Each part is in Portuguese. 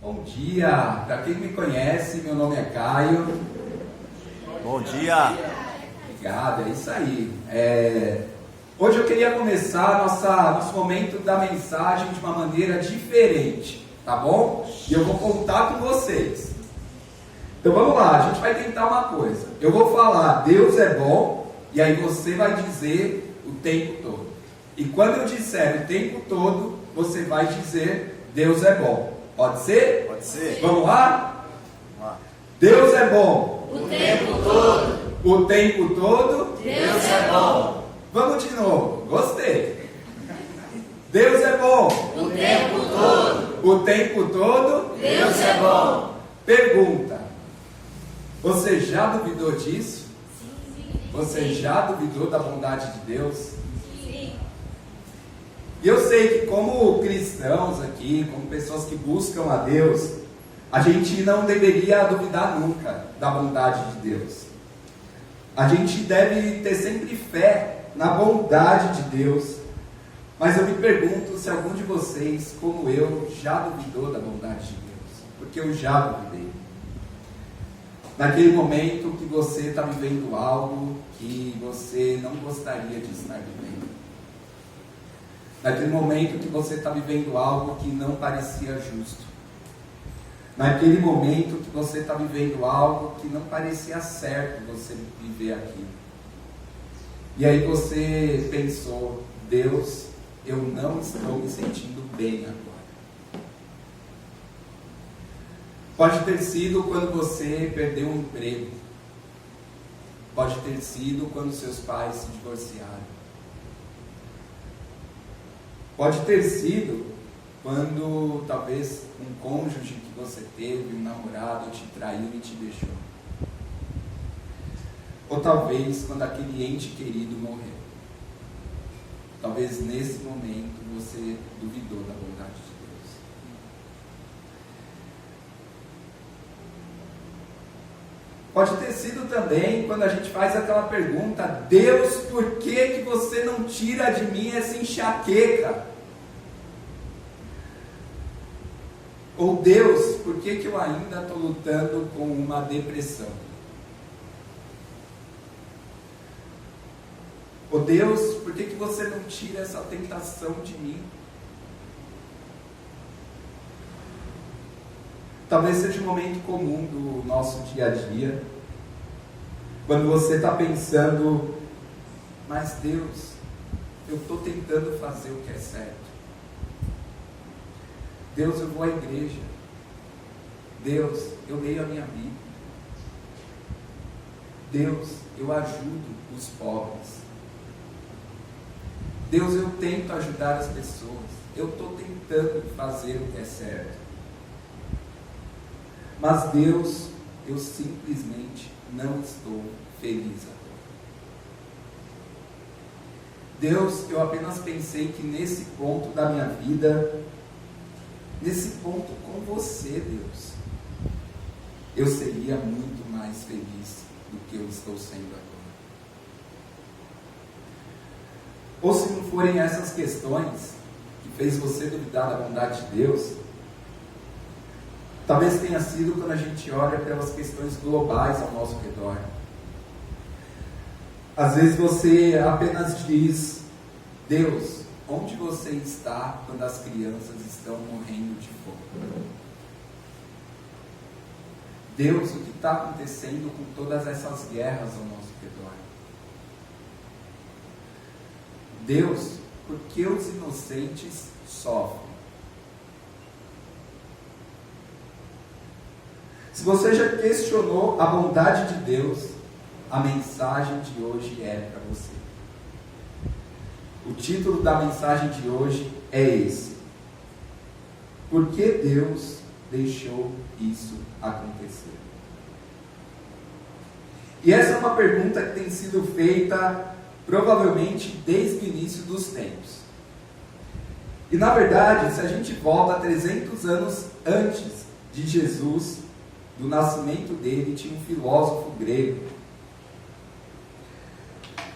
Bom dia, para quem me conhece, meu nome é Caio. Bom dia. Obrigado, é isso aí. Hoje eu queria começar nosso momento da mensagem de uma maneira diferente, tá bom? E eu vou contar com vocês. Então vamos lá, a gente vai tentar uma coisa. Eu vou falar, Deus é bom, e aí você vai dizer o tempo todo. E quando eu disser o tempo todo, você vai dizer, Deus é bom. Pode ser? Pode ser. Vamos lá? Vamos lá. Deus é bom. O tempo todo. O tempo todo. Deus é bom. Vamos de novo. Gostei. Deus é bom. O tempo todo. O tempo todo. Deus é bom. Pergunta. Você já duvidou disso? Você já duvidou da bondade de Deus? Sim. E eu sei que como cristãos aqui, como pessoas que buscam a Deus, a gente não deveria duvidar nunca da bondade de Deus. A gente deve ter sempre fé na bondade de Deus. Mas eu me pergunto se algum de vocês, como eu, já duvidou da bondade de Deus. Porque eu já duvidei. Naquele momento que você está vivendo algo que você não gostaria de estar vivendo. Naquele momento que você está vivendo algo que não parecia justo. Naquele momento que você está vivendo algo que não parecia certo você viver aquilo. E aí você pensou, Deus, eu não estou me sentindo bem agora. Pode ter sido quando você perdeu um emprego. Pode ter sido quando seus pais se divorciaram. Pode ter sido quando talvez um cônjuge que você teve, um namorado te traiu e te deixou. Ou talvez quando aquele ente querido morreu. Talvez nesse momento você duvidou da bondade de Deus. Pode ter sido também quando a gente faz aquela pergunta, Deus, por que você não tira de mim essa enxaqueca? Ou Deus, por que eu ainda estou lutando com uma depressão? Ou Deus, por que você não tira essa tentação de mim? Talvez seja um momento comum do nosso dia a dia, quando você está pensando, mas Deus, eu estou tentando fazer o que é certo. Deus, eu vou à igreja. Deus, eu leio a minha Bíblia. Deus, eu ajudo os pobres. Deus, eu tento ajudar as pessoas. Eu estou tentando fazer o que é certo. Mas Deus, eu simplesmente não estou feliz agora. Deus, eu apenas pensei que nesse ponto da minha vida, nesse ponto com você, Deus, eu seria muito mais feliz do que eu estou sendo agora. Ou se não forem essas questões que fez você duvidar da bondade de Deus, talvez tenha sido quando a gente olha pelas questões globais ao nosso redor. Às vezes você apenas diz, Deus, onde você está quando as crianças estão morrendo de fome? Deus, o que está acontecendo com todas essas guerras ao nosso redor? Deus, por que os inocentes sofrem? Se você já questionou a bondade de Deus, a mensagem de hoje é para você. O título da mensagem de hoje é esse: por que Deus deixou isso acontecer? E essa é uma pergunta que tem sido feita provavelmente desde o início dos tempos. E na verdade, se a gente volta 300 anos antes de Jesus, do nascimento dele, tinha um filósofo grego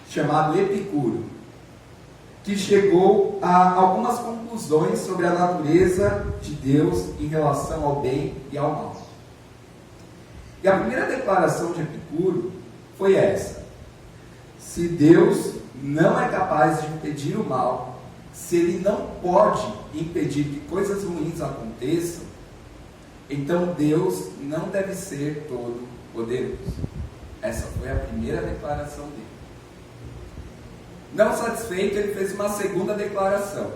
chamado Epicuro. que chegou a algumas conclusões sobre a natureza de Deus em relação ao bem e ao mal. E a primeira declaração de Epicuro foi essa: se Deus não é capaz de impedir o mal, se Ele não pode impedir que coisas ruins aconteçam, então Deus não deve ser todo poderoso. Essa foi a primeira declaração dele. Não satisfeito, ele fez uma segunda declaração: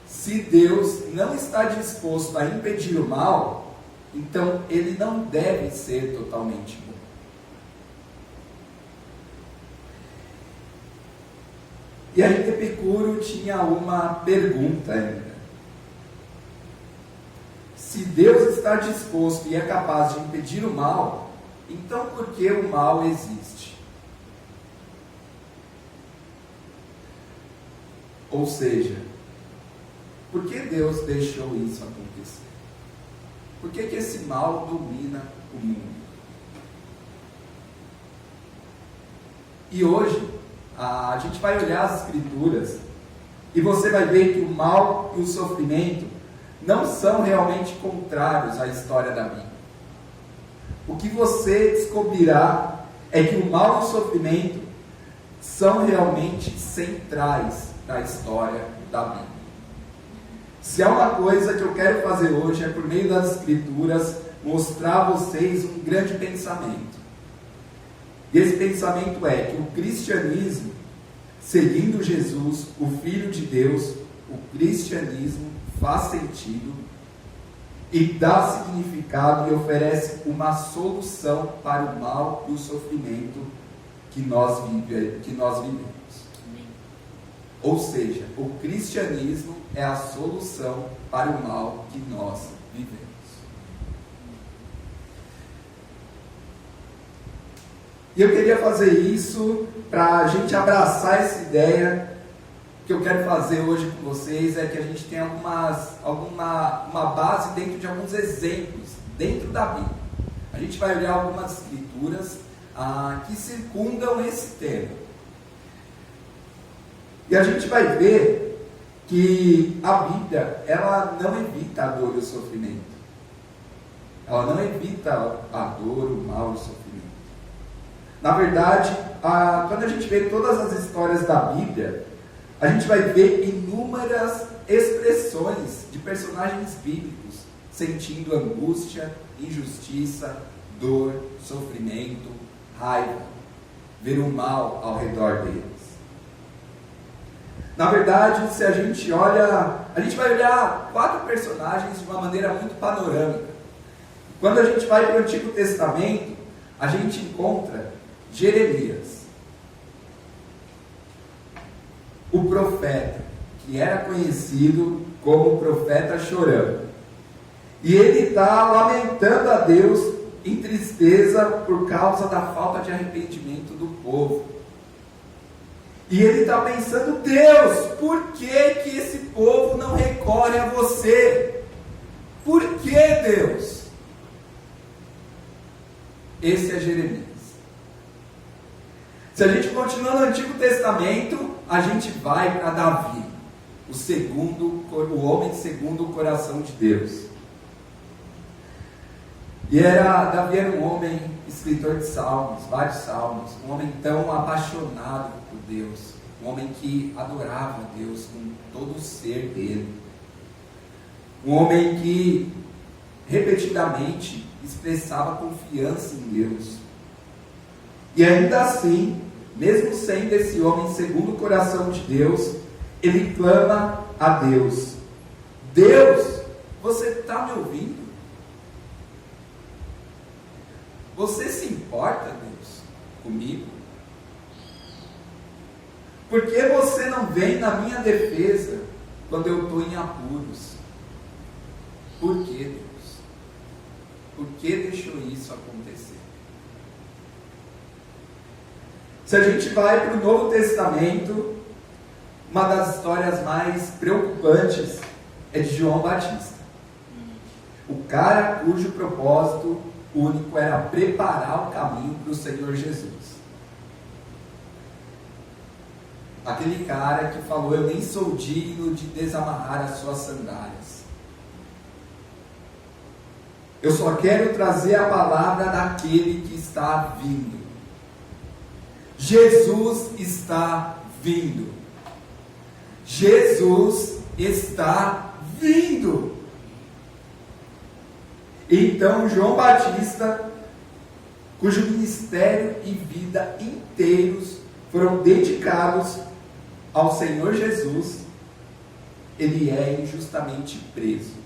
se Deus não está disposto a impedir o mal, então Ele não deve ser totalmente bom. E aí Epicuro tinha uma pergunta ainda: se Deus está disposto e é capaz de impedir o mal, então por que o mal existe? Ou seja, por que Deus deixou isso acontecer? Por que esse mal domina o mundo? E hoje, a gente vai olhar as Escrituras e você vai ver que o mal e o sofrimento não são realmente contrários à história da Bíblia. O que você descobrirá é que o mal e o sofrimento são realmente centrais da história da Bíblia. Se há uma coisa que eu quero fazer hoje é, por meio das Escrituras, mostrar a vocês um grande pensamento. E esse pensamento é que o cristianismo, seguindo Jesus, o Filho de Deus, o cristianismo faz sentido e dá significado e oferece uma solução para o mal e o sofrimento que nós vivemos. Ou seja, o cristianismo é a solução para o mal que nós vivemos. E eu queria fazer isso para a gente abraçar essa ideia. Que eu quero fazer hoje com vocês é que a gente tenha uma base dentro de alguns exemplos, dentro da Bíblia. A gente vai olhar algumas escrituras que circundam esse tema. E a gente vai ver que a Bíblia, ela não evita a dor e o sofrimento. Ela não evita a dor, o mal e o sofrimento. Na verdade, quando a gente vê todas as histórias da Bíblia, a gente vai ver inúmeras expressões de personagens bíblicos sentindo angústia, injustiça, dor, sofrimento, raiva, ver o mal ao redor deles. Na verdade, se a gente vai olhar 4 personagens de uma maneira muito panorâmica. Quando a gente vai para o Antigo Testamento, a gente encontra Jeremias, o profeta, que era conhecido como profeta chorão. E ele está lamentando a Deus em tristeza por causa da falta de arrependimento do povo. E ele está pensando: Deus, por que esse povo não recorre a você? Por que, Deus? Esse é Jeremias. Se a gente continuar no Antigo Testamento, a gente vai para Davi, o homem segundo o coração de Deus. E Davi era um homem escritor de salmos, vários salmos, um homem tão apaixonado por Deus, um homem que adorava Deus com todo o ser dele, um homem que repetidamente expressava confiança em Deus. E ainda assim, mesmo sendo esse homem segundo o coração de Deus, ele clama a Deus: Deus, você está me ouvindo? Você se importa, Deus, comigo? Por que você não vem na minha defesa quando eu estou em apuros? Por que, Deus? Por que deixou isso acontecer? Se a gente vai para o Novo Testamento, uma das histórias mais preocupantes é de João Batista. O cara cujo propósito único era preparar o caminho para o Senhor Jesus. Aquele cara que falou: eu nem sou digno de desamarrar as suas sandálias. Eu só quero trazer a palavra daquele que está vindo. Jesus está vindo. Jesus está vindo. Então João Batista, cujo ministério e vida inteiros foram dedicados ao Senhor Jesus, ele é injustamente preso.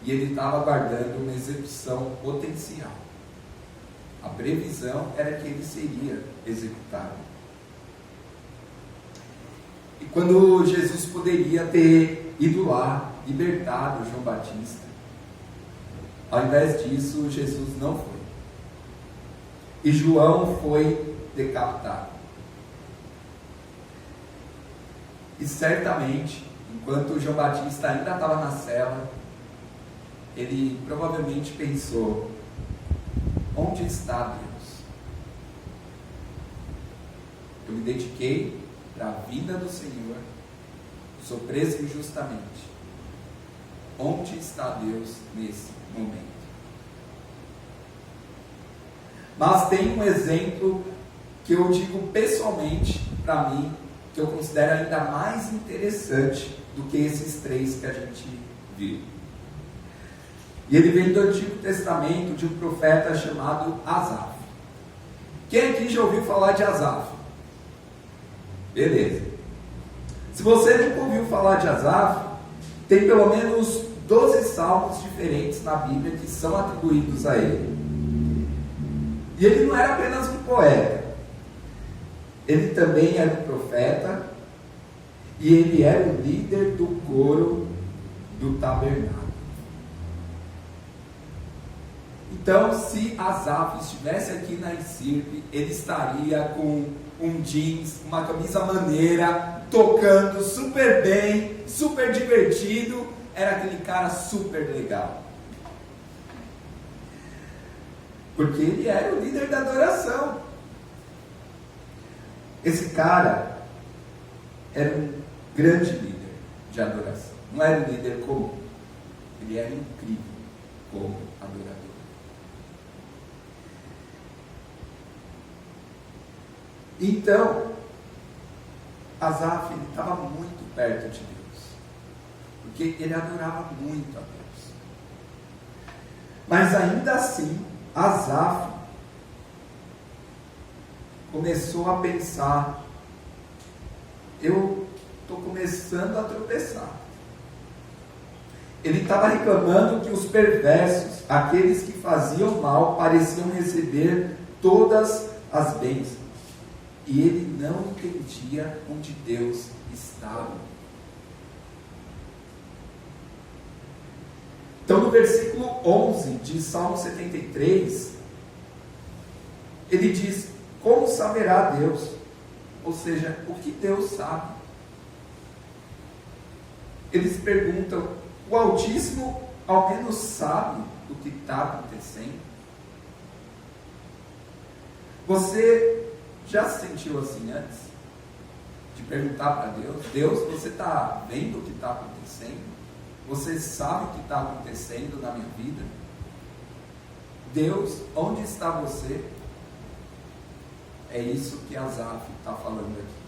E ele estava aguardando uma execução potencial. A previsão era que ele seria executado. E quando Jesus poderia ter ido lá, libertado João Batista, ao invés disso, Jesus não foi. E João foi decapitado. E certamente, enquanto João Batista ainda estava na cela, ele provavelmente pensou: onde está Deus? Eu me dediquei para a vida do Senhor, sou preso injustamente. Onde está Deus nesse momento? Mas tem um exemplo que eu digo pessoalmente para mim, que eu considero ainda mais interessante do que esses três que a gente viu. E ele vem do Antigo Testamento, de um profeta chamado Asaf. Quem aqui já ouviu falar de Asaf? Beleza. Se você nunca ouviu falar de Asaf, tem pelo menos 12 salmos diferentes na Bíblia que são atribuídos a ele. E ele não era apenas um poeta, ele também era um profeta, e ele era o líder do coro do tabernáculo. Então, se Asaf estivesse aqui na ICIRP, ele estaria com um jeans, uma camisa maneira, tocando super bem, super divertido. Era aquele cara super legal. Porque ele era o líder da adoração. Esse cara era um grande líder de adoração. Não era um líder comum. Ele era incrível como adorador. Então, Asaf estava muito perto de Deus, porque ele adorava muito a Deus. Mas ainda assim, Asaf começou a pensar: eu estou começando a tropeçar. Ele estava reclamando que os perversos, aqueles que faziam mal, pareciam receber todas as bênçãos. E ele não entendia onde Deus estava. Então, no versículo 11 de Salmo 73, ele diz: como saberá Deus? Ou seja, o que Deus sabe? Eles perguntam: o Altíssimo ao menos sabe o que está acontecendo? Você já se sentiu assim antes? De perguntar para Deus: Deus, você está vendo o que está acontecendo? Você sabe o que está acontecendo na minha vida? Deus, onde está você? É isso que Asaf está falando aqui.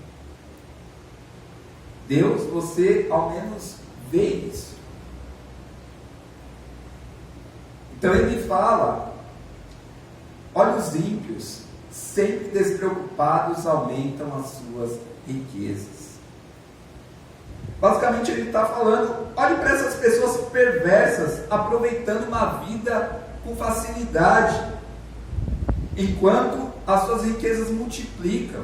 Deus, você ao menos vê isso. Então ele fala: olha, os ímpios, sempre despreocupados, aumentam as suas riquezas. Basicamente ele está falando: olhe para essas pessoas perversas, aproveitando uma vida com facilidade, enquanto as suas riquezas multiplicam.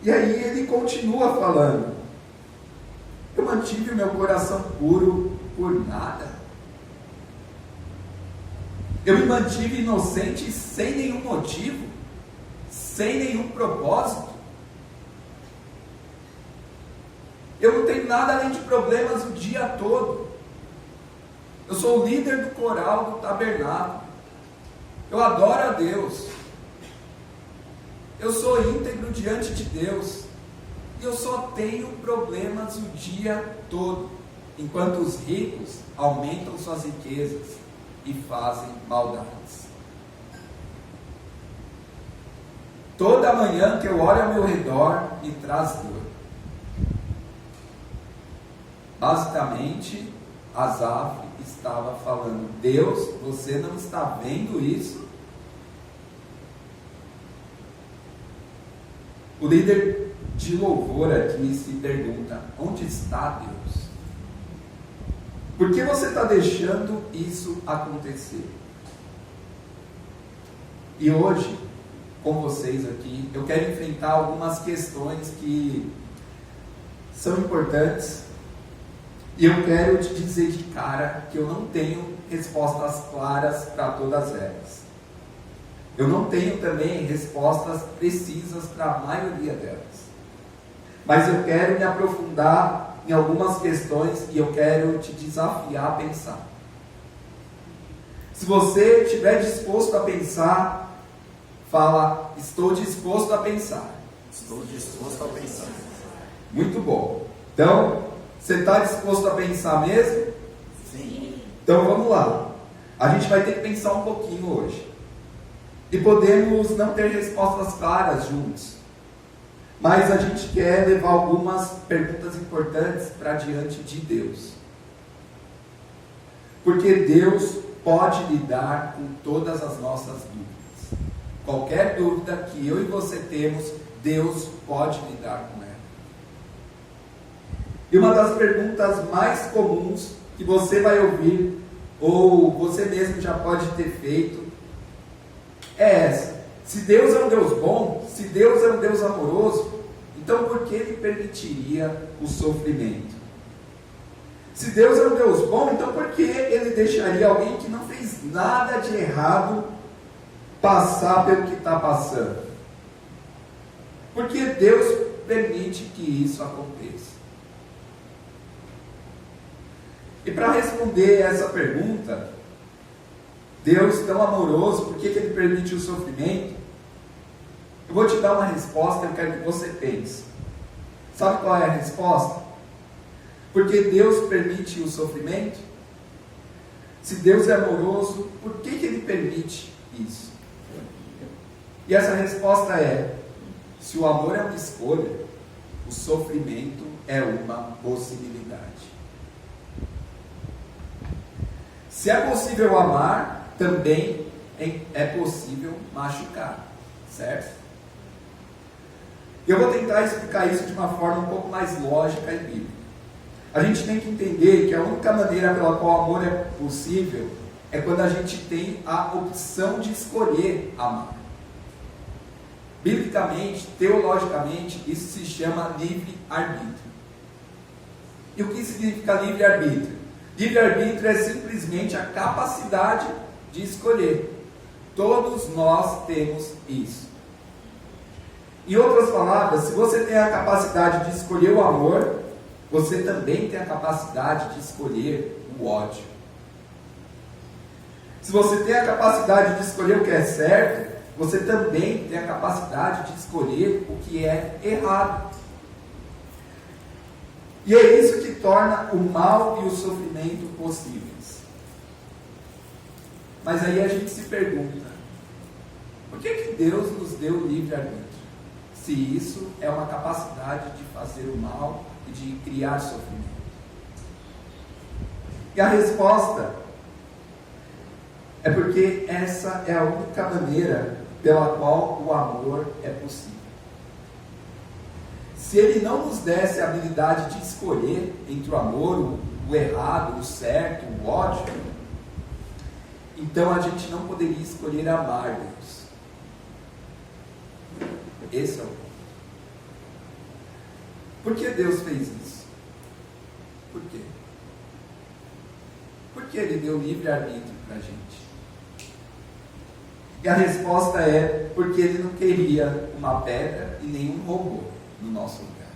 E aí ele continua falando: eu mantive o meu coração puro por nada. Eu me mantive inocente sem nenhum motivo, sem nenhum propósito. Eu não tenho nada além de problemas o dia todo. Eu sou o líder do coral do tabernáculo. Eu adoro a Deus. Eu sou íntegro diante de Deus. E eu só tenho problemas o dia todo, enquanto os ricos aumentam suas riquezas e fazem maldades. Toda manhã que eu olho ao meu redor, me traz dor. Basicamente, Asaf estava falando: Deus, você não está vendo isso? O líder de louvor aqui se pergunta: onde está Deus? Por que você está deixando isso acontecer? E hoje, com vocês aqui, eu quero enfrentar algumas questões que são importantes, e eu quero te dizer de cara que eu não tenho respostas claras para todas elas. Eu não tenho também respostas precisas para a maioria delas. Mas eu quero me aprofundar em algumas questões e eu quero te desafiar a pensar. Se você estiver disposto a pensar, fala: estou disposto a pensar. Estou disposto a pensar. Muito bom. Então, você está disposto a pensar mesmo? Sim. Então vamos lá. A gente vai ter que pensar um pouquinho hoje. E podemos não ter respostas claras juntos. Mas a gente quer levar algumas perguntas importantes para diante de Deus. Porque Deus pode lidar com todas as nossas dúvidas. Qualquer dúvida que eu e você temos, Deus pode lidar com ela. E uma das perguntas mais comuns que você vai ouvir, ou você mesmo já pode ter feito, é essa: se Deus é um Deus bom, se Deus é um Deus amoroso, então por que Ele permitiria o sofrimento? Se Deus é um Deus bom, então por que Ele deixaria alguém que não fez nada de errado passar pelo que está passando? Por que Deus permite que isso aconteça? E para responder essa pergunta, Deus tão amoroso, por que Ele permite o sofrimento? Eu vou te dar uma resposta, eu quero que você pense. Sabe qual é a resposta? Porque Deus permite o sofrimento? Se Deus é amoroso, por que Ele permite isso? E essa resposta é: se o amor é uma escolha, o sofrimento é uma possibilidade. Se é possível amar, também é possível machucar, certo? Eu vou tentar explicar isso de uma forma um pouco mais lógica e bíblica. A gente tem que entender que a única maneira pela qual o amor é possível é quando a gente tem a opção de escolher amar. Biblicamente, teologicamente, isso se chama livre-arbítrio. E o que significa livre-arbítrio? Livre-arbítrio é simplesmente a capacidade de escolher. Todos nós temos isso. Em outras palavras, se você tem a capacidade de escolher o amor, você também tem a capacidade de escolher o ódio. Se você tem a capacidade de escolher o que é certo, você também tem a capacidade de escolher o que é errado. E é isso que torna o mal e o sofrimento possíveis. Mas aí a gente se pergunta: por que Deus nos deu livre-arbítrio? Se isso é uma capacidade de fazer o mal e de criar sofrimento. E a resposta é porque essa é a única maneira pela qual o amor é possível. Se Ele não nos desse a habilidade de escolher entre o amor, o errado, o certo, o ódio, então a gente não poderia escolher amar Deus. Esse é o ponto. Por que Deus fez isso? Por quê? Porque Ele deu livre-arbítrio para a gente. E a resposta é: porque Ele não queria uma pedra e nenhum robô no nosso lugar.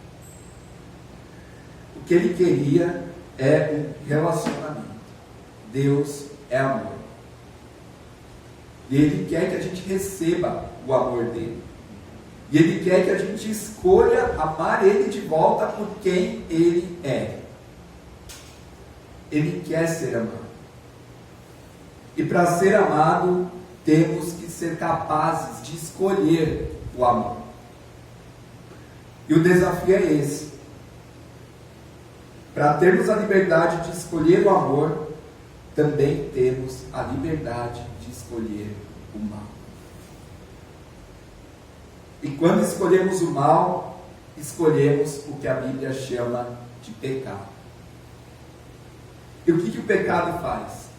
O que Ele queria é um relacionamento. Deus é amor. E Ele quer que a gente receba o amor dele. E Ele quer que a gente escolha amar Ele de volta por quem Ele é. Ele quer ser amado. E para ser amado, temos que ser capazes de escolher o amor. E o desafio é esse. Para termos a liberdade de escolher o amor, também temos a liberdade de escolher o mal. E quando escolhemos o mal, escolhemos o que a Bíblia chama de pecado. E o que o pecado faz?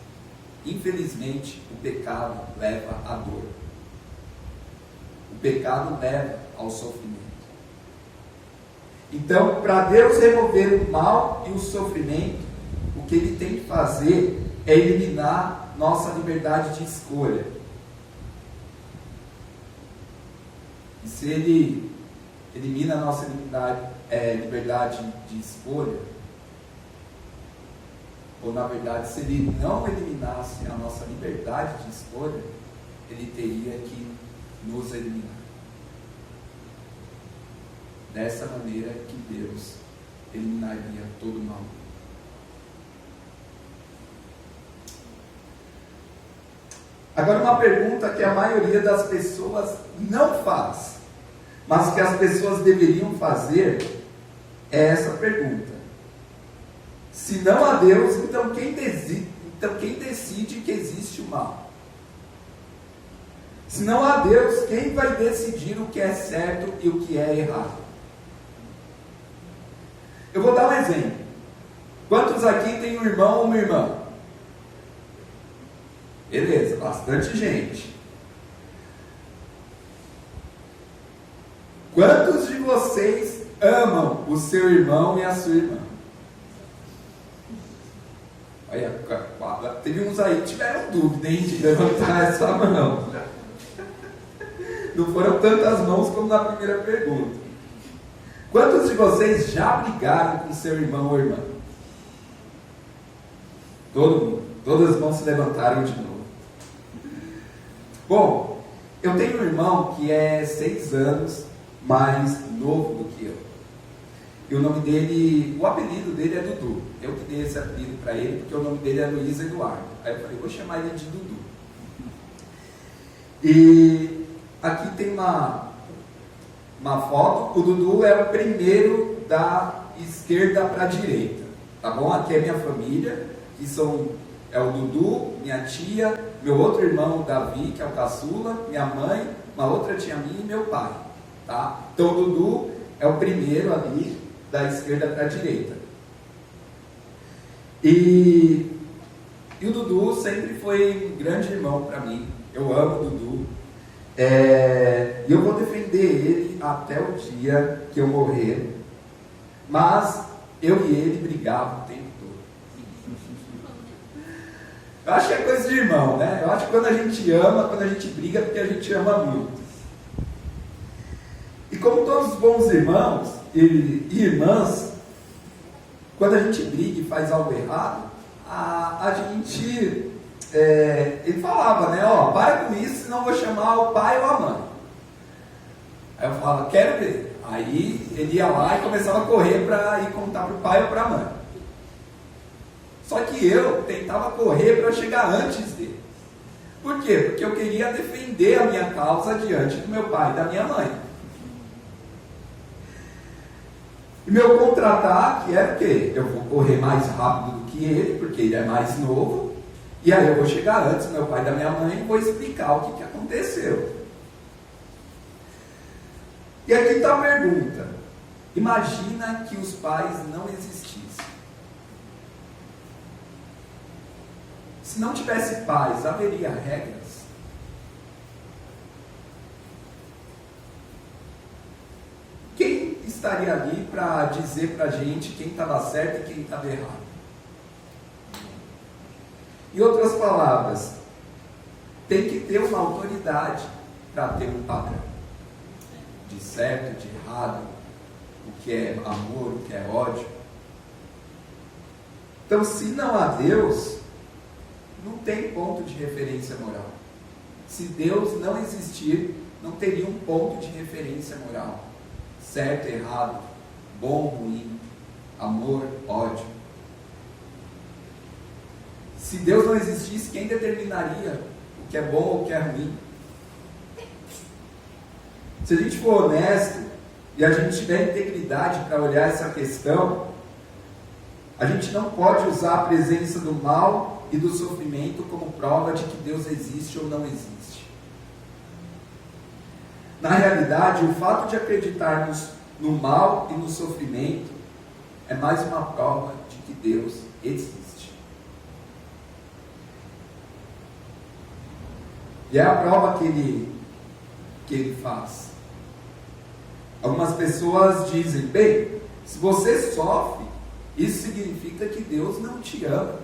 Infelizmente, o pecado leva à dor. O pecado leva ao sofrimento. Então, para Deus remover o mal e o sofrimento, o que Ele tem que fazer é eliminar nossa liberdade de escolha. E se Ele elimina a nossa liberdade de escolha, ou na verdade, se Ele não eliminasse a nossa liberdade de escolha, Ele teria que nos eliminar. Dessa maneira que Deus eliminaria todo o mal. Agora, uma pergunta que a maioria das pessoas não faz, mas que as pessoas deveriam fazer, é essa pergunta: se não há Deus, então quem decide que existe o mal? Se não há Deus, quem vai decidir o que é certo e o que é errado? Eu vou dar um exemplo. Quantos aqui tem um irmão ou uma irmã? Beleza, bastante gente. Quantos de vocês amam o seu irmão e a sua irmã? Olha, teve uns aí que tiveram dúvida, hein, de levantar essa mão. Não foram tantas mãos como na primeira pergunta. Quantos de vocês já brigaram com seu irmão ou irmã? Todo mundo. Todas as mãos se levantaram de novo. Bom, eu tenho um irmão que é 6 anos mais novo do que eu. E o nome dele, o apelido dele é Dudu. Eu que dei esse apelido para ele, porque o nome dele é Luiz Eduardo. Aí eu falei, vou chamar ele de Dudu. E aqui tem uma foto. O Dudu é o primeiro da esquerda para a direita. Tá bom? Aqui é minha família, que é o Dudu, minha tia, meu outro irmão, o Davi, que é o caçula, minha mãe, uma outra tia minha e meu pai. Tá? Então o Dudu é o primeiro ali, da esquerda para a direita. E o Dudu sempre foi um grande irmão para mim. Eu amo o Dudu. E eu vou defender ele até o dia que eu morrer. Mas eu e ele brigavam o tempo todo. Eu acho que é coisa de irmão, né? Eu acho que quando a gente ama, quando a gente briga, é porque a gente ama muito. E como todos os bons irmãos e irmãs, quando a gente briga e faz algo errado, a gente... ele falava, né? Ó, para com isso, senão eu vou chamar o pai ou a mãe. Aí eu falava, quero ver. Aí ele ia lá e começava a correr para ir contar para o pai ou para a mãe. Só que eu tentava correr para chegar antes dele. Por quê? Porque eu queria defender a minha causa diante do meu pai e da minha mãe. E meu contra-ataque era o quê? Eu vou correr mais rápido do que ele, porque ele é mais novo. E aí eu vou chegar antes do meu pai e da minha mãe e vou explicar o que aconteceu. E aqui está a pergunta. Imagina que os pais não existissem. Se não tivesse pais, haveria regras? Quem estaria ali para dizer para a gente quem estava certo e quem estava errado? Em outras palavras, tem que ter uma autoridade para ter um padrão de certo, de errado, o que é amor, o que é ódio. Então, se não há Deus, não tem ponto de referência moral. Se Deus não existir, não teria um ponto de referência moral. Certo, errado, bom, ruim, amor, ódio. Se Deus não existisse, quem determinaria o que é bom ou o que é ruim? Se a gente for honesto e a gente tiver integridade para olhar essa questão, a gente não pode usar a presença do mal e do sofrimento como prova de que Deus existe ou não existe. Na realidade, o fato de acreditarmos no mal e no sofrimento é mais uma prova de que Deus existe. E é a prova que ele faz. Algumas pessoas dizem, bem, se você sofre, isso significa que Deus não te ama.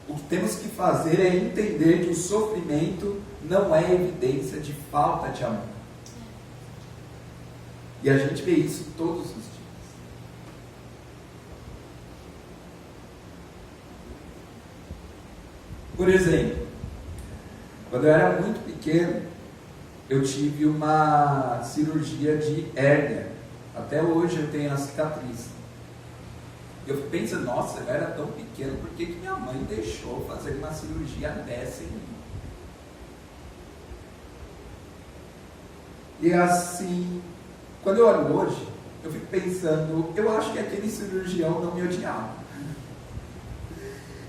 O que temos que fazer é entender que o sofrimento não é evidência de falta de amor. E a gente vê isso todos os dias. Por exemplo, quando eu era muito pequeno, eu tive uma cirurgia de hérnia. Até hoje eu tenho a cicatriz. Eu penso, nossa, eu era tão pequeno, por que minha mãe deixou fazer uma cirurgia dessa em mim? E assim, quando eu olho hoje, eu fico pensando, eu acho que aquele cirurgião não me odiava.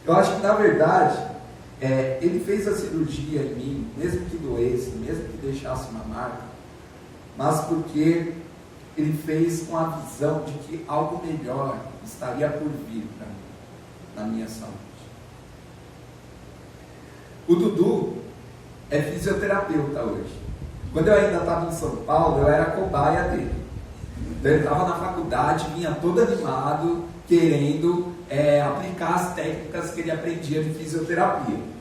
Eu acho que, na verdade, ele fez a cirurgia em mim, mesmo que doesse, mesmo que deixasse uma marca, mas porque ele fez com a visão de que algo melhor estaria por vir para mim, na minha saúde. O Dudu é fisioterapeuta hoje. Quando eu ainda estava em São Paulo, eu era cobaia dele. Então ele estava na faculdade, vinha todo animado, querendo aplicar as técnicas que ele aprendia de fisioterapia.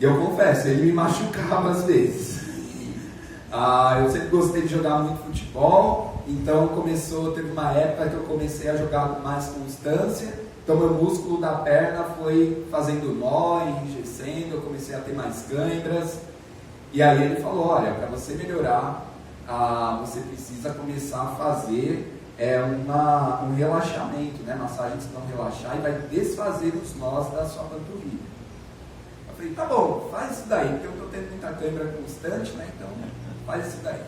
E eu confesso, ele me machucava às vezes. Eu sempre gostei de jogar muito futebol, então teve uma época que eu comecei a jogar com mais constância, então meu músculo da perna foi fazendo nó, enrijecendo, eu comecei a ter mais câimbras, e aí ele falou, olha, para você melhorar, você precisa começar a fazer um relaxamento, né? Massagens que vão relaxar e vai desfazer os nós da sua panturrilha. Eu falei, tá bom, faz isso daí, porque eu estou tendo muita câimbra constante, né? Então faz isso daí.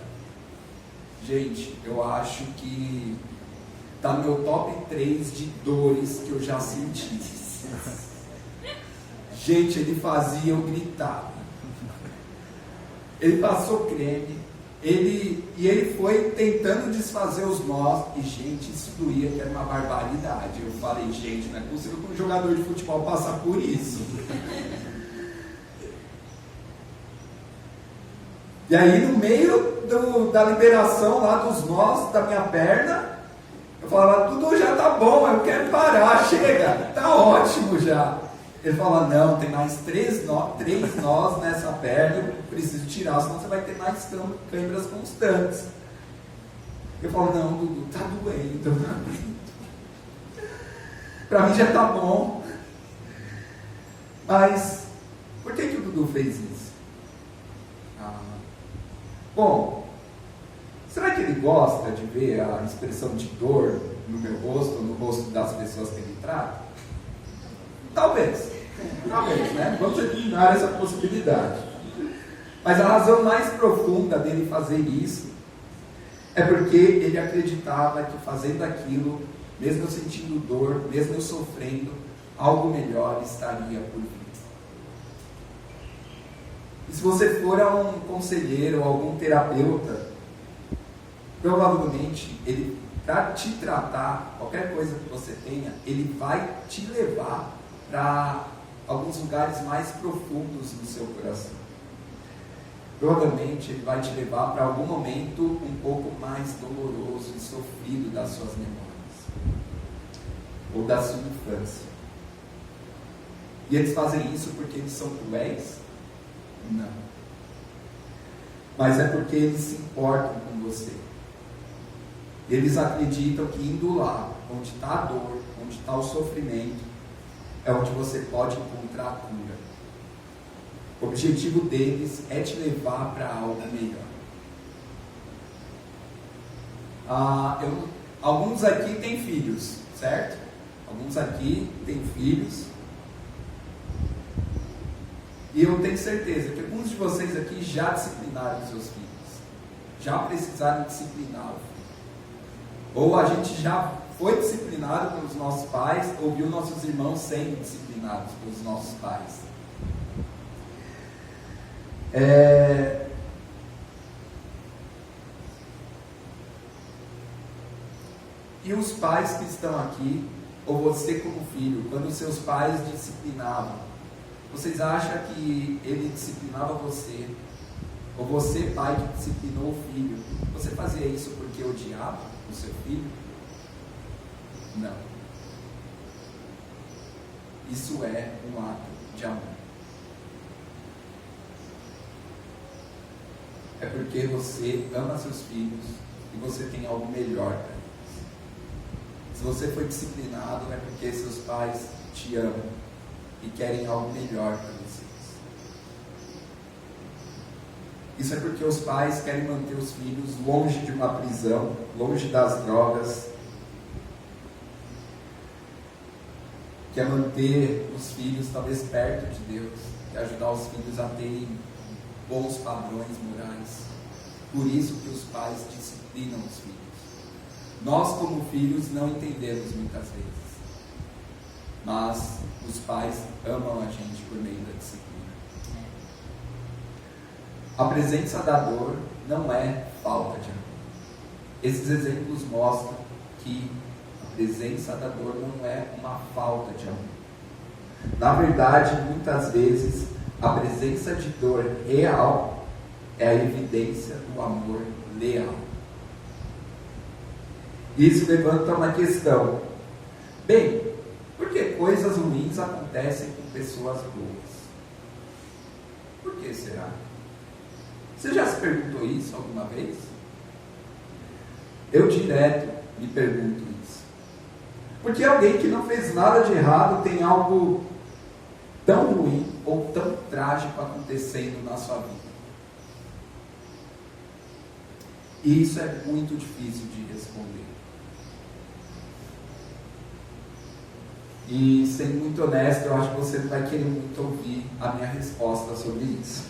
Gente, eu acho que está no meu top 3 de dores que eu já senti. Gente, ele fazia eu gritar. Ele passou creme, ele foi tentando desfazer os nós, e gente, isso doía, que era uma barbaridade. Eu falei, gente, não é possível que um jogador de futebol passar por isso. E aí, no meio da liberação lá dos nós da minha perna, eu falava, tudo já tá bom, eu quero parar, chega, tá ótimo já. Ele falava, não, tem mais 3 nós nessa perna, eu preciso tirar, senão você vai ter mais câimbras constantes. Eu falo, não, Dudu, tá doendo, eu não aguento. Pra mim já tá bom. Mas, por que o Dudu fez isso? Bom, será que ele gosta de ver a expressão de dor no meu rosto, ou no rosto das pessoas que ele trata? Talvez, né? Vamos eliminar essa possibilidade. Mas a razão mais profunda dele fazer isso é porque ele acreditava que fazendo aquilo, mesmo eu sentindo dor, mesmo eu sofrendo, algo melhor estaria por vir. E se você for a um conselheiro ou algum terapeuta, provavelmente ele, para te tratar, qualquer coisa que você tenha, ele vai te levar para alguns lugares mais profundos do seu coração. Provavelmente ele vai te levar para algum momento um pouco mais doloroso e sofrido das suas memórias, ou da sua infância. E eles fazem isso porque eles são cruéis? Não. Mas é porque eles se importam com você. Eles acreditam que indo lá, onde está a dor, onde está o sofrimento, é onde você pode encontrar a cura. O objetivo deles é te levar para algo melhor. Alguns aqui têm filhos, certo? Alguns aqui têm filhos. E eu tenho certeza que alguns de vocês aqui já disciplinaram seus filhos. Já precisaram disciplinar o filho. Ou a gente já foi disciplinado pelos nossos pais, ou viu nossos irmãos sendo disciplinados pelos nossos pais. E os pais que estão aqui, ou você como filho, quando seus pais disciplinavam, vocês acham que ele disciplinava você, ou você, pai, que disciplinou o filho, você fazia isso porque odiava o seu filho? Não. Isso é um ato de amor. É porque você ama seus filhos e você tem algo melhor para eles. Se você foi disciplinado, é porque seus pais te amam e querem algo melhor para vocês. Isso é porque os pais querem manter os filhos longe de uma prisão, longe das drogas. Quer manter os filhos talvez perto de Deus, quer ajudar os filhos a terem bons padrões morais. Por isso que os pais disciplinam os filhos. Nós, como filhos, não entendemos muitas vezes, mas os pais amam a gente por meio da disciplina. A presença da dor não é falta de amor. Esses exemplos mostram que a presença da dor não é uma falta de amor. Na verdade, muitas vezes, a presença de dor real é a evidência do amor leal. Isso levanta uma questão. Bem, por que coisas ruins acontecem com pessoas boas? Por que será? Você já se perguntou isso alguma vez? Eu direto me pergunto isso. Porque alguém que não fez nada de errado tem algo tão ruim ou tão trágico acontecendo na sua vida? E isso é muito difícil de responder. E sendo muito honesto, eu acho que você não vai querer muito ouvir a minha resposta sobre isso.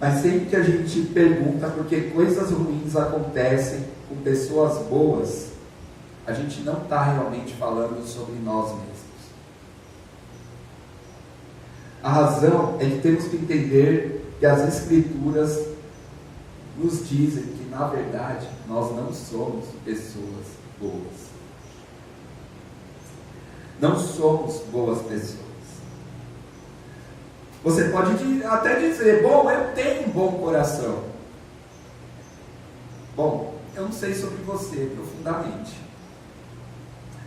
Mas sempre que a gente pergunta por que coisas ruins acontecem com pessoas boas, a gente não está realmente falando sobre nós mesmos. A razão é que temos que entender que as Escrituras nos dizem que, na verdade, nós não somos pessoas boas. Não somos boas pessoas. Você pode até dizer, bom, eu tenho um bom coração. Bom, eu não sei sobre você profundamente,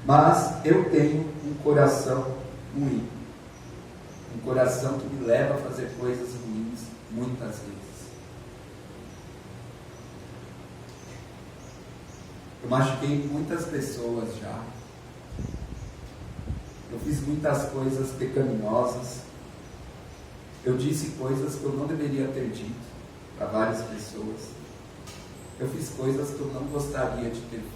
mas eu tenho um coração ruim. Um coração que me leva a fazer coisas ruins muitas vezes. Eu machuquei muitas pessoas já. Eu fiz muitas coisas pecaminosas. Eu disse coisas que eu não deveria ter dito para várias pessoas. Eu fiz coisas que eu não gostaria de ter feito.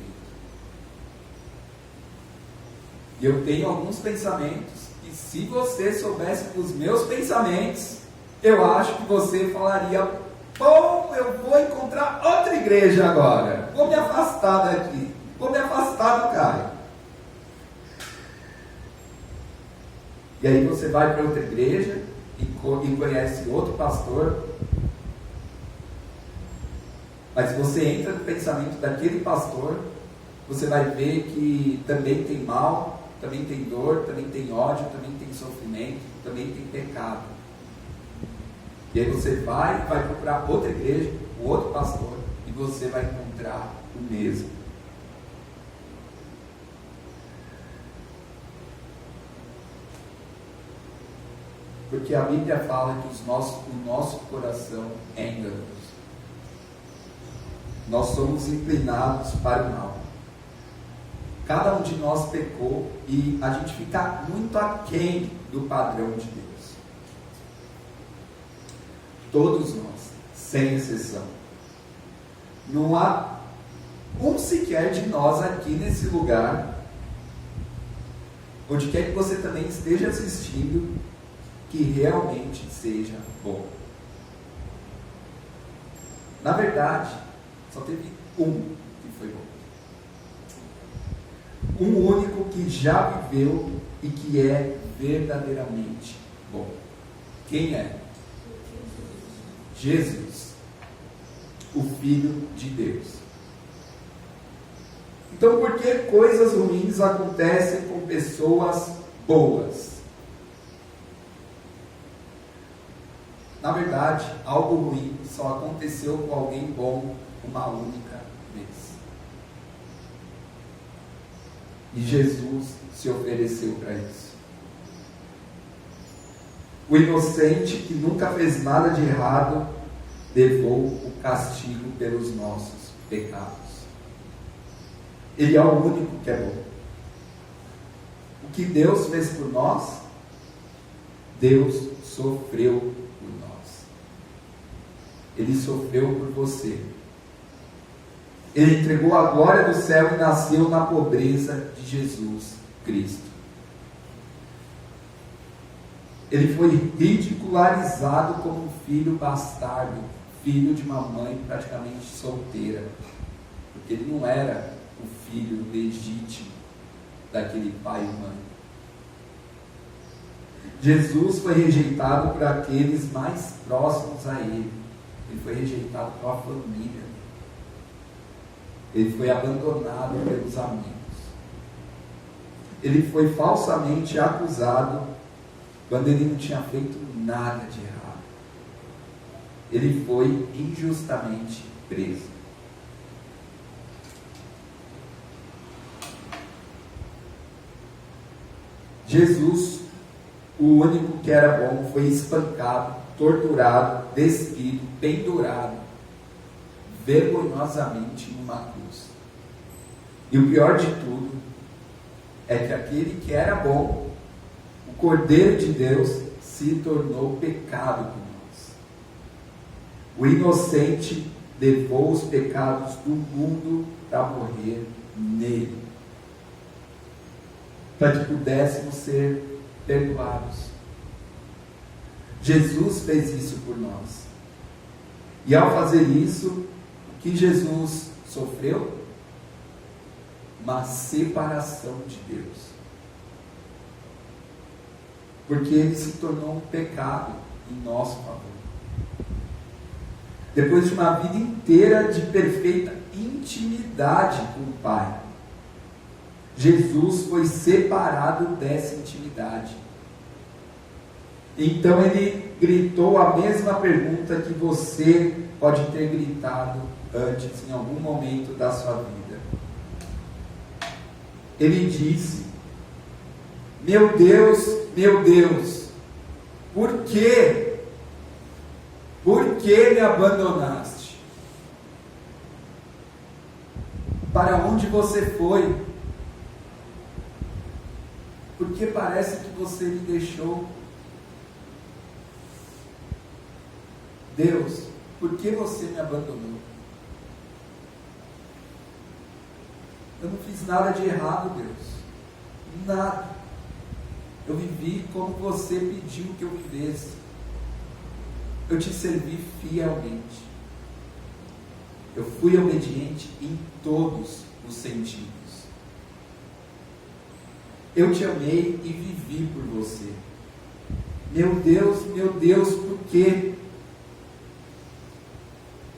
E eu tenho alguns pensamentos que, se você soubesse dos meus pensamentos, eu acho que você falaria, bom, eu vou encontrar outra igreja agora. Vou me afastar daqui. Vou me afastar do Caio. E aí você vai para outra igreja e conhece outro pastor. Mas se você entra no pensamento daquele pastor, você vai ver que também tem mal, também tem dor, também tem ódio, também tem sofrimento, também tem pecado. E aí você vai procurar outra igreja, o outro pastor, e você vai encontrar o mesmo. Porque a Bíblia fala que o nosso coração é enganoso. Nós somos inclinados para o mal. Cada um de nós pecou e a gente fica muito aquém do padrão de Deus. Todos nós, sem exceção. Não há um sequer de nós aqui nesse lugar, onde quer que você também esteja assistindo, que realmente seja bom. Na verdade, só teve um que foi bom. Um único que já viveu e que é verdadeiramente bom. Quem é? Jesus, o Filho de Deus. Então, por que coisas ruins acontecem com pessoas boas? Na verdade, algo ruim só aconteceu com alguém bom uma única vez. E Jesus se ofereceu para isso. O inocente que nunca fez nada de errado levou o castigo pelos nossos pecados. Ele é o único que é bom. O que Deus fez por nós, Deus sofreu por nós. Ele sofreu por você. Ele entregou a glória do céu e nasceu na pobreza de Jesus Cristo. Ele foi ridicularizado como um filho bastardo, filho de uma mãe praticamente solteira, porque ele não era o filho legítimo daquele pai e mãe. Jesus foi rejeitado por aqueles mais próximos a ele. Ele foi rejeitado pela família. Ele foi abandonado pelos amigos. Ele foi falsamente acusado quando ele não tinha feito nada de errado. Ele foi injustamente preso. Jesus, o único que era bom, foi espancado, torturado, despido, pendurado, vergonhosamente numa cruz. E o pior de tudo é que aquele que era bom, o Cordeiro de Deus, se tornou pecado por nós. O inocente levou os pecados do mundo para morrer nele, para que pudéssemos ser perdoados. Jesus fez isso por nós. E ao fazer isso, o que Jesus sofreu? Uma separação de Deus. Porque ele se tornou um pecado em nosso favor. Depois de uma vida inteira de perfeita intimidade com o Pai, Jesus foi separado dessa intimidade. Então ele gritou a mesma pergunta que você pode ter gritado antes, em algum momento da sua vida. Ele disse: meu Deus, por quê? Por que me abandonaste? Para onde você foi? Porque parece que você me deixou. Deus, por que você me abandonou? Eu não fiz nada de errado, Deus. Nada. Eu vivi como você pediu que eu vivesse. Eu te servi fielmente. Eu fui obediente em todos os sentidos. Eu te amei e vivi por você. Meu Deus, por quê?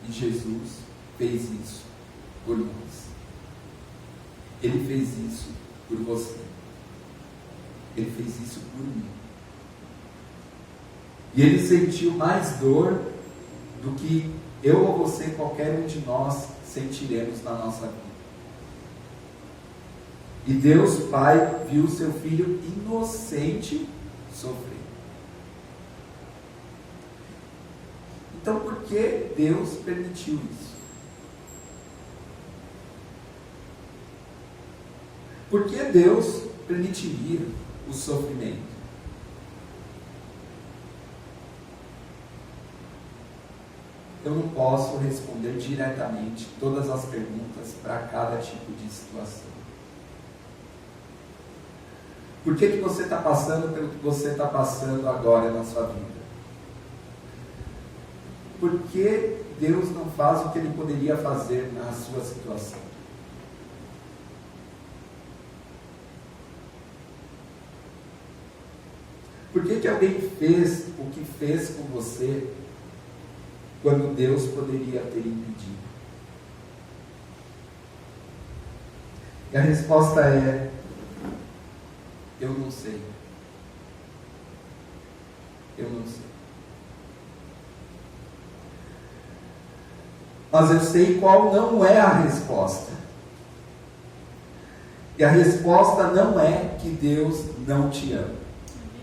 E Jesus fez isso por nós. Ele fez isso por você. Ele fez isso por mim. E ele sentiu mais dor do que eu ou você, qualquer um de nós, sentiremos na nossa vida. E Deus Pai viu seu filho inocente sofrer. Então, por que Deus permitiu isso? Por que Deus permitiria o sofrimento? Eu não posso responder diretamente todas as perguntas para cada tipo de situação. Por que você está passando pelo que você está passando agora na sua vida? Por que Deus não faz o que Ele poderia fazer na sua situação? Por que alguém fez o que fez com você quando Deus poderia ter impedido? E a resposta é: eu não sei. Eu não sei. Mas eu sei qual não é a resposta. E a resposta não é que Deus não te ama.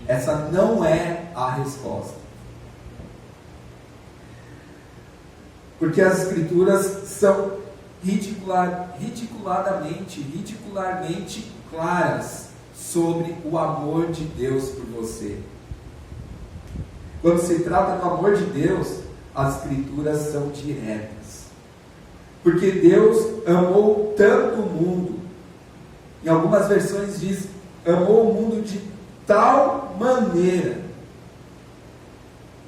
Essa não é a resposta. Porque as Escrituras são ridicularmente claras sobre o amor de Deus por você. Quando se trata do amor de Deus, as Escrituras são diretas. Porque Deus amou tanto o mundo. Em algumas versões diz, amou o mundo de tal maneira.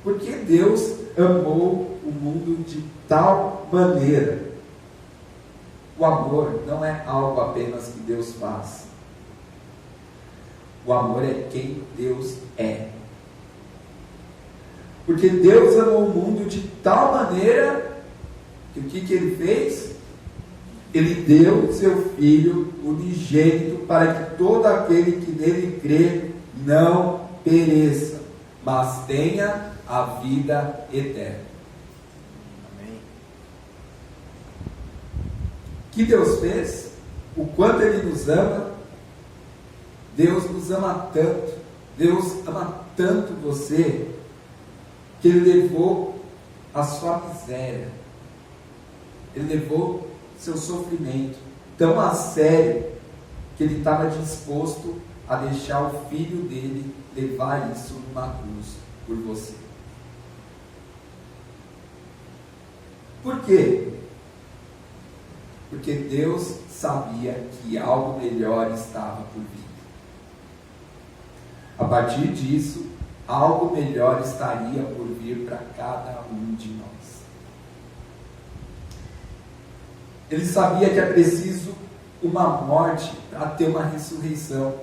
Porque Deus amou o mundo de tal maneira. O amor não é algo apenas que Deus faz. O amor é quem Deus é. Porque Deus amou o mundo de tal maneira que o que Ele fez? Ele deu seu Filho unigênito para que todo aquele que nele crê não pereça, mas tenha a vida eterna. Amém. O que Deus fez? O quanto Ele nos ama? Deus nos ama tanto, Deus ama tanto você, que Ele levou a sua miséria, Ele levou seu sofrimento tão a sério, que Ele estava disposto a deixar o Filho dele levar isso numa cruz por você. Por quê? Porque Deus sabia que algo melhor estava por vir. A partir disso, algo melhor estaria por vir para cada um de nós. Ele sabia que é preciso uma morte para ter uma ressurreição.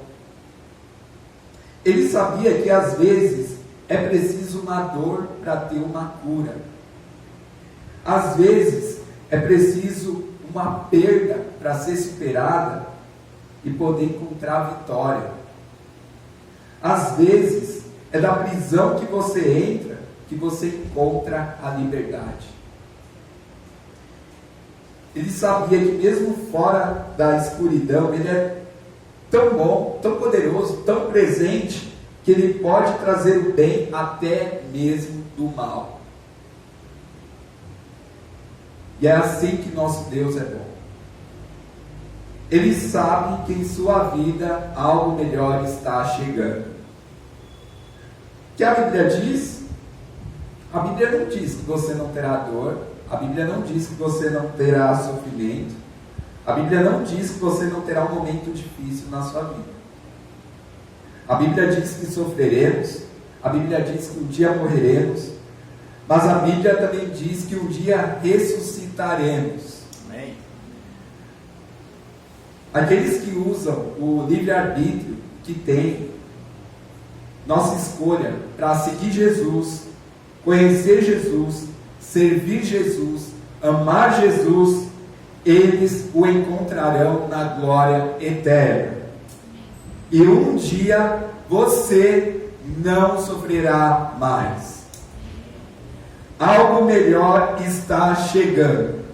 Ele sabia que às vezes é preciso uma dor para ter uma cura. Às vezes é preciso uma perda para ser superada e poder encontrar vitória. Às vezes é da prisão que você entra que você encontra a liberdade. Ele sabia que mesmo fora da escuridão, Ele é tão bom, tão poderoso, tão presente, que Ele pode trazer o bem até mesmo do mal. E é assim que nosso Deus é bom. Ele sabe que em sua vida algo melhor está chegando. O que a Bíblia diz? A Bíblia não diz que você não terá dor. A Bíblia não diz que você não terá sofrimento. A Bíblia não diz que você não terá um momento difícil na sua vida. A Bíblia diz que sofreremos. A Bíblia diz que um dia morreremos. Mas a Bíblia também diz que um dia ressuscitaremos. Amém. Aqueles que usam o livre-arbítrio que tem, nossa escolha para seguir Jesus, conhecer Jesus, servir Jesus, amar Jesus, eles o encontrarão na glória eterna. E um dia você não sofrerá mais. Algo melhor está chegando.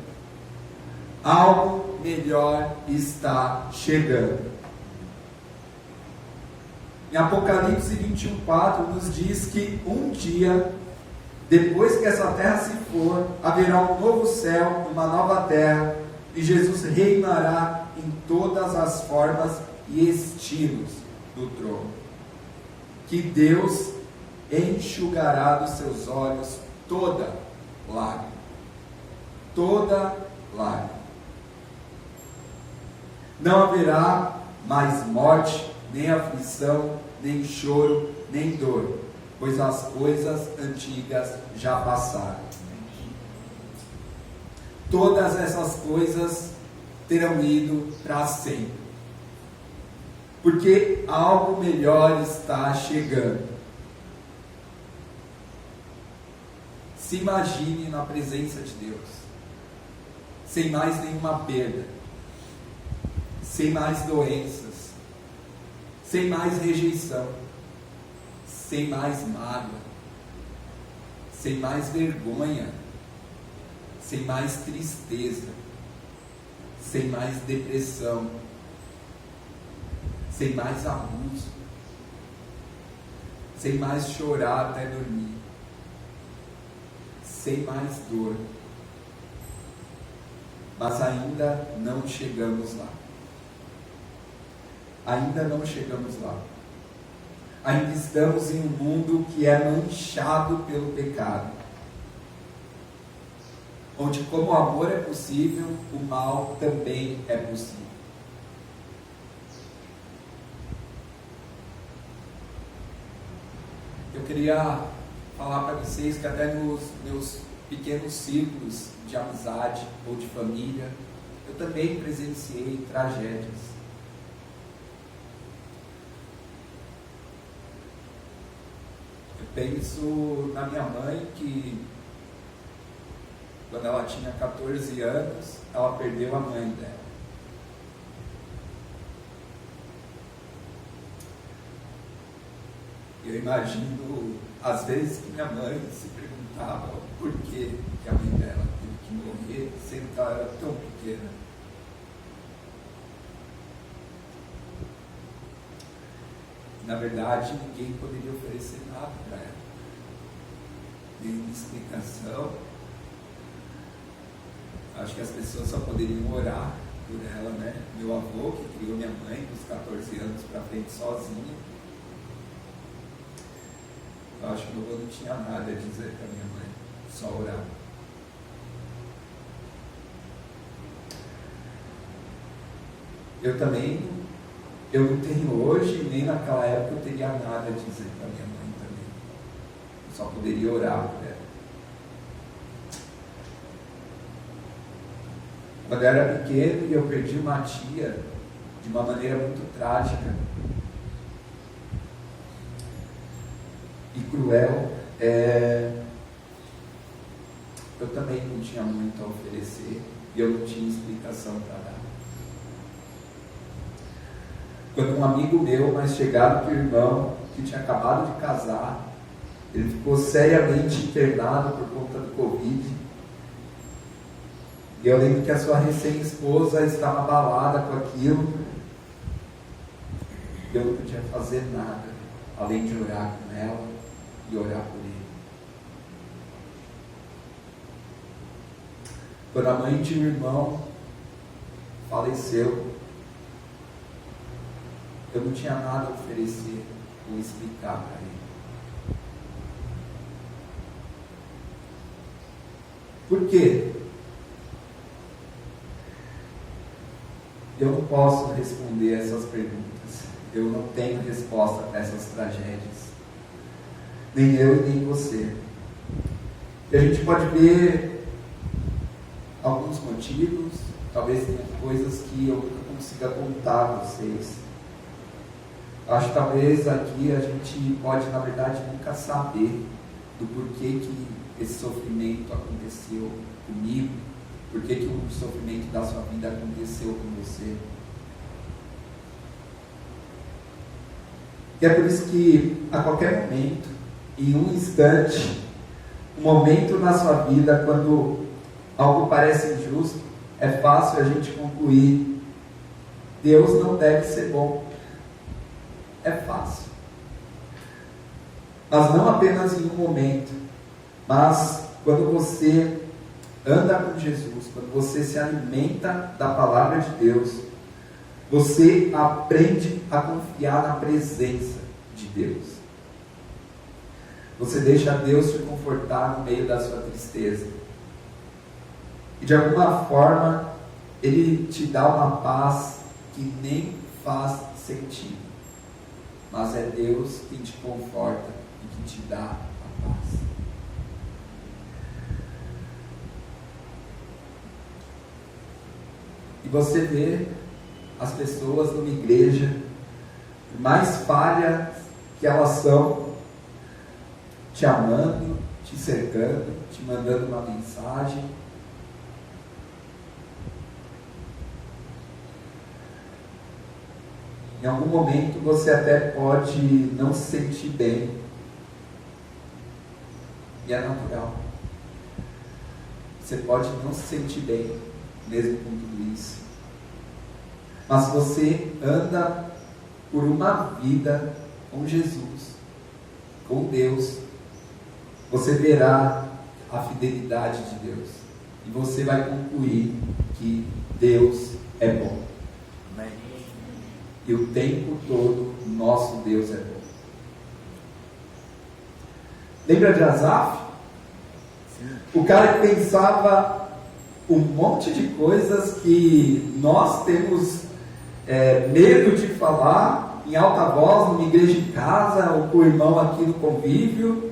Algo melhor está chegando. Em Apocalipse 21:4 nos diz que um dia, depois que essa terra se for, haverá um novo céu, uma nova terra, e Jesus reinará em todas as formas e estilos do trono, que Deus enxugará dos seus olhos toda lágrima. Toda lágrima. Não haverá mais morte, nem aflição, nem choro, nem dor, pois as coisas antigas já passaram. Todas essas coisas terão ido para sempre, porque algo melhor está chegando. Se imagine na presença de Deus, sem mais nenhuma perda, sem mais doenças, sem mais rejeição, sem mais mágoa, sem mais vergonha, sem mais tristeza, sem mais depressão, sem mais abuso, sem mais chorar até dormir, sem mais dor. Mas ainda não chegamos lá. Ainda não chegamos lá. Ainda estamos em um mundo que é manchado pelo pecado, onde como o amor é possível, o mal também é possível. Eu queria falar para vocês que até nos meus pequenos círculos de amizade ou de família, eu também presenciei tragédias. Eu penso na minha mãe, que quando ela tinha 14 anos, ela perdeu a mãe dela. Eu imagino, às vezes, que minha mãe se perguntava por que a mãe dela teve que morrer, sendo que ela era tão pequena. Na verdade, ninguém poderia oferecer nada para ela. Nenhuma explicação. Acho que as pessoas só poderiam orar por ela, né? Meu avô, que criou minha mãe dos 14 anos para frente sozinho. Eu acho que meu avô não tinha nada a dizer para minha mãe, só orar. Eu não tenho hoje, nem naquela época eu teria nada a dizer para minha mãe também. Eu só poderia orar por ela. Quando eu era pequeno e eu perdi uma tia de uma maneira muito trágica e cruel, eu também não tinha muito a oferecer e eu não tinha explicação para dar. Quando um amigo meu, mais chegado que o irmão, que tinha acabado de casar, ele ficou seriamente internado por conta do Covid, e eu lembro que a sua recém-esposa estava abalada com aquilo, e eu não podia fazer nada, além de orar com ela e orar por ele. Quando a mãe de um irmão faleceu, eu não tinha nada a oferecer ou explicar para ele. Por quê? Eu não posso responder essas perguntas. Eu não tenho resposta para essas tragédias. Nem eu e nem você. E a gente pode ver alguns motivos, talvez tenha coisas que eu nunca consiga contar a vocês. Acho que talvez aqui a gente pode, na verdade, nunca saber do porquê que esse sofrimento aconteceu comigo, porquê que o sofrimento da sua vida aconteceu com você. E é por isso que a qualquer momento, em um instante, um momento na sua vida, quando algo parece injusto, é fácil a gente concluir: Deus não deve ser bom. É fácil. Mas não apenas em um momento, mas quando você anda com Jesus, quando você se alimenta da palavra de Deus, você aprende a confiar na presença de Deus. Você deixa Deus te confortar no meio da sua tristeza. E de alguma forma, Ele te dá uma paz que nem faz sentido. Mas é Deus quem te conforta e que te dá a paz. E você vê as pessoas numa igreja, por mais falhas que elas são, te amando, te cercando, te mandando uma mensagem. Em algum momento você até pode não se sentir bem. E é natural. Você pode não se sentir bem, mesmo com tudo isso. Mas você anda por uma vida com Jesus, com Deus. Você verá a fidelidade de Deus. E você vai concluir que Deus é bom. Amém. E o tempo todo, nosso Deus é bom. Lembra de Asaf? Sim. O cara que pensava um monte de coisas que nós temos medo de falar em alta voz, numa igreja em casa, ou com o irmão aqui no convívio,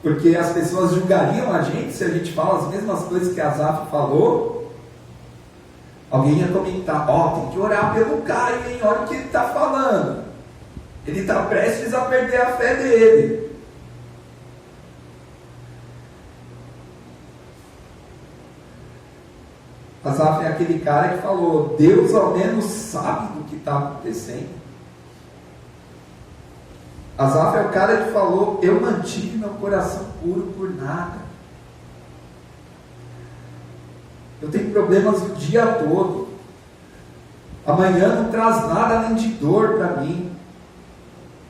porque as pessoas julgariam a gente se a gente fala as mesmas coisas que Asaf falou. Alguém ia comentar: tem que orar pelo Caio, hein? Olha o que ele está falando. Ele está prestes a perder a fé dele. Asaf é aquele cara que falou: Deus ao menos sabe do que está acontecendo. Asaf é o cara que falou: eu mantive meu coração puro por nada. Eu tenho problemas o dia todo. Amanhã não traz nada além de dor para mim.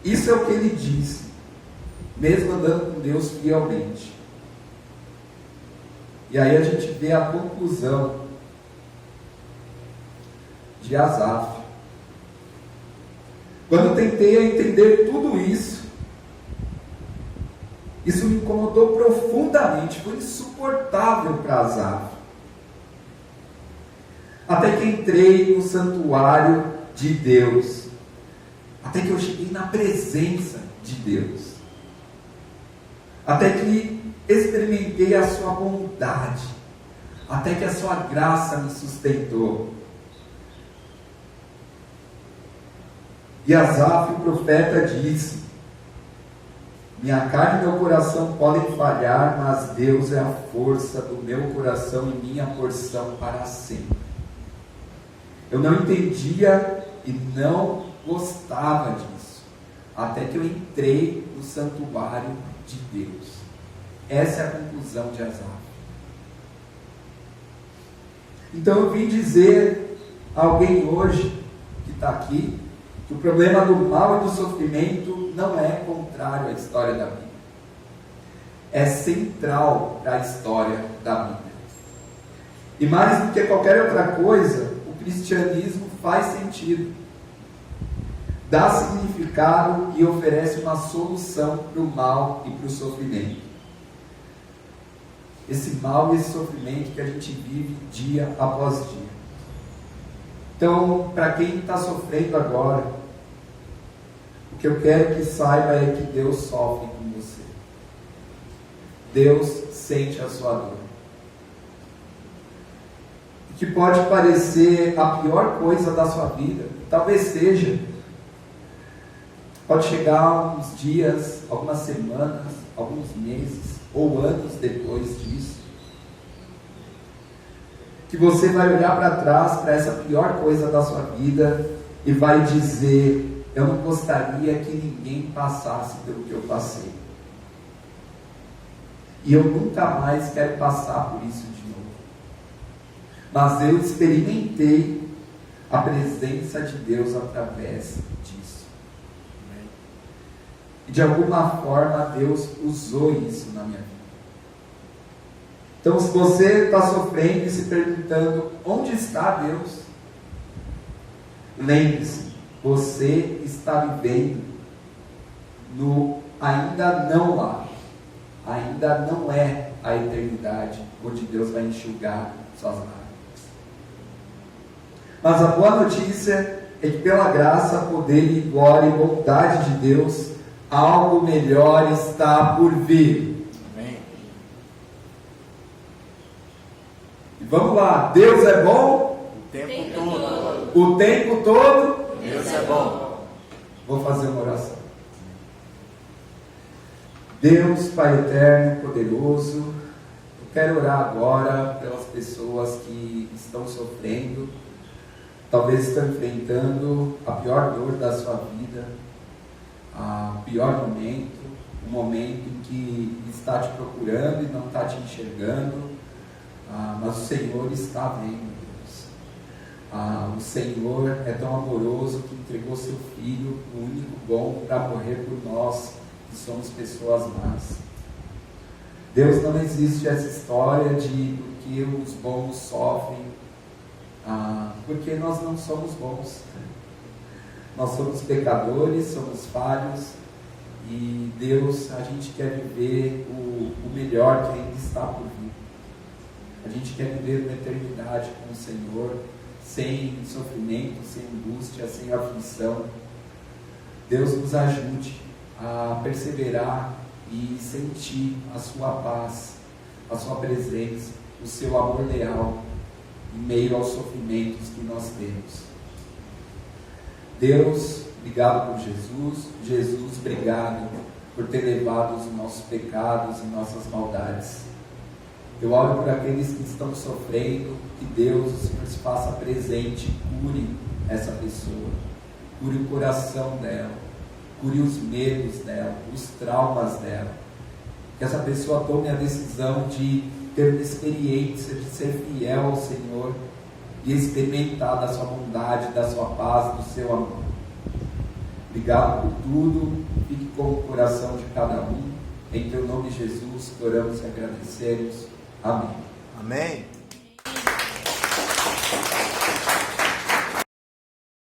Isso é o que ele disse, mesmo andando com Deus fielmente. E aí a gente vê a conclusão de Asaf. Quando eu tentei entender tudo isso me incomodou profundamente, foi insuportável para Asaf. Até que entrei no santuário de Deus, até que eu cheguei na presença de Deus, até que experimentei a sua bondade, até que a sua graça me sustentou. E Asaf, o profeta, disse: minha carne e meu coração podem falhar, mas Deus é a força do meu coração e minha porção para sempre. Eu não entendia e não gostava disso, até que eu entrei no santuário de Deus. Essa é a conclusão de Asaf. Então eu vim dizer a alguém hoje que está aqui, que o problema do mal e do sofrimento não é contrário à história da Bíblia. É central para a história da Bíblia. E mais do que qualquer outra coisa, o cristianismo faz sentido. Dá significado e oferece uma solução para o mal e para o sofrimento. Esse mal e esse sofrimento que a gente vive dia após dia. Então, para quem está sofrendo agora, o que eu quero que saiba é que Deus sofre com você. Deus sente a sua dor. O que pode parecer a pior coisa da sua vida, talvez seja, pode chegar uns dias, algumas semanas, alguns meses ou anos depois disso, que você vai olhar para trás, para essa pior coisa da sua vida e vai dizer: eu não gostaria que ninguém passasse pelo que eu passei. E eu nunca mais quero passar por isso de novo. Mas eu experimentei a presença de Deus através disso. E de alguma forma Deus usou isso na minha vida. Então, se você está sofrendo e se perguntando: onde está Deus? lembre-se, você está vivendo no ainda não lá. Ainda não é a eternidade, onde Deus vai enxugar suas lágrimas. Mas a boa notícia é que pela graça, poder e glória e bondade de Deus, algo melhor está por vir. Amém. E vamos lá, Deus é bom? O tempo todo. O tempo todo? Deus é bom. Vou fazer uma oração. Deus, Pai eterno, poderoso, eu quero orar agora pelas pessoas que estão sofrendo, talvez estão enfrentando a pior dor da sua vida, o pior momento, o momento em que está te procurando e não está te enxergando, mas o Senhor está vendo, Deus. O Senhor é tão amoroso que entregou seu Filho, o único bom, para morrer por nós, que somos pessoas más. Deus, não existe essa história de que os bons sofrem, porque nós não somos bons. Nós somos pecadores, somos falhos, e Deus, a gente quer viver o melhor que ainda está por vir. A gente quer viver uma eternidade com o Senhor, sem sofrimento, sem angústia, sem aflição. Deus nos ajude a perseverar e sentir a sua paz, a sua presença, o seu amor leal em meio aos sofrimentos que nós temos. Deus, obrigado por Jesus. Jesus, obrigado por ter levado os nossos pecados e nossas maldades. Eu oro por aqueles que estão sofrendo, que Deus, o Senhor se faça presente, cure essa pessoa, cure o coração dela, cure os medos dela, os traumas dela. Que essa pessoa tome a decisão de ter uma experiência, de ser fiel ao Senhor e experimentar da sua bondade, da sua paz, do seu amor. Obrigado por tudo, fique com o coração de cada um. Em teu nome, Jesus, oramos e agradecemos. Amém. Amém.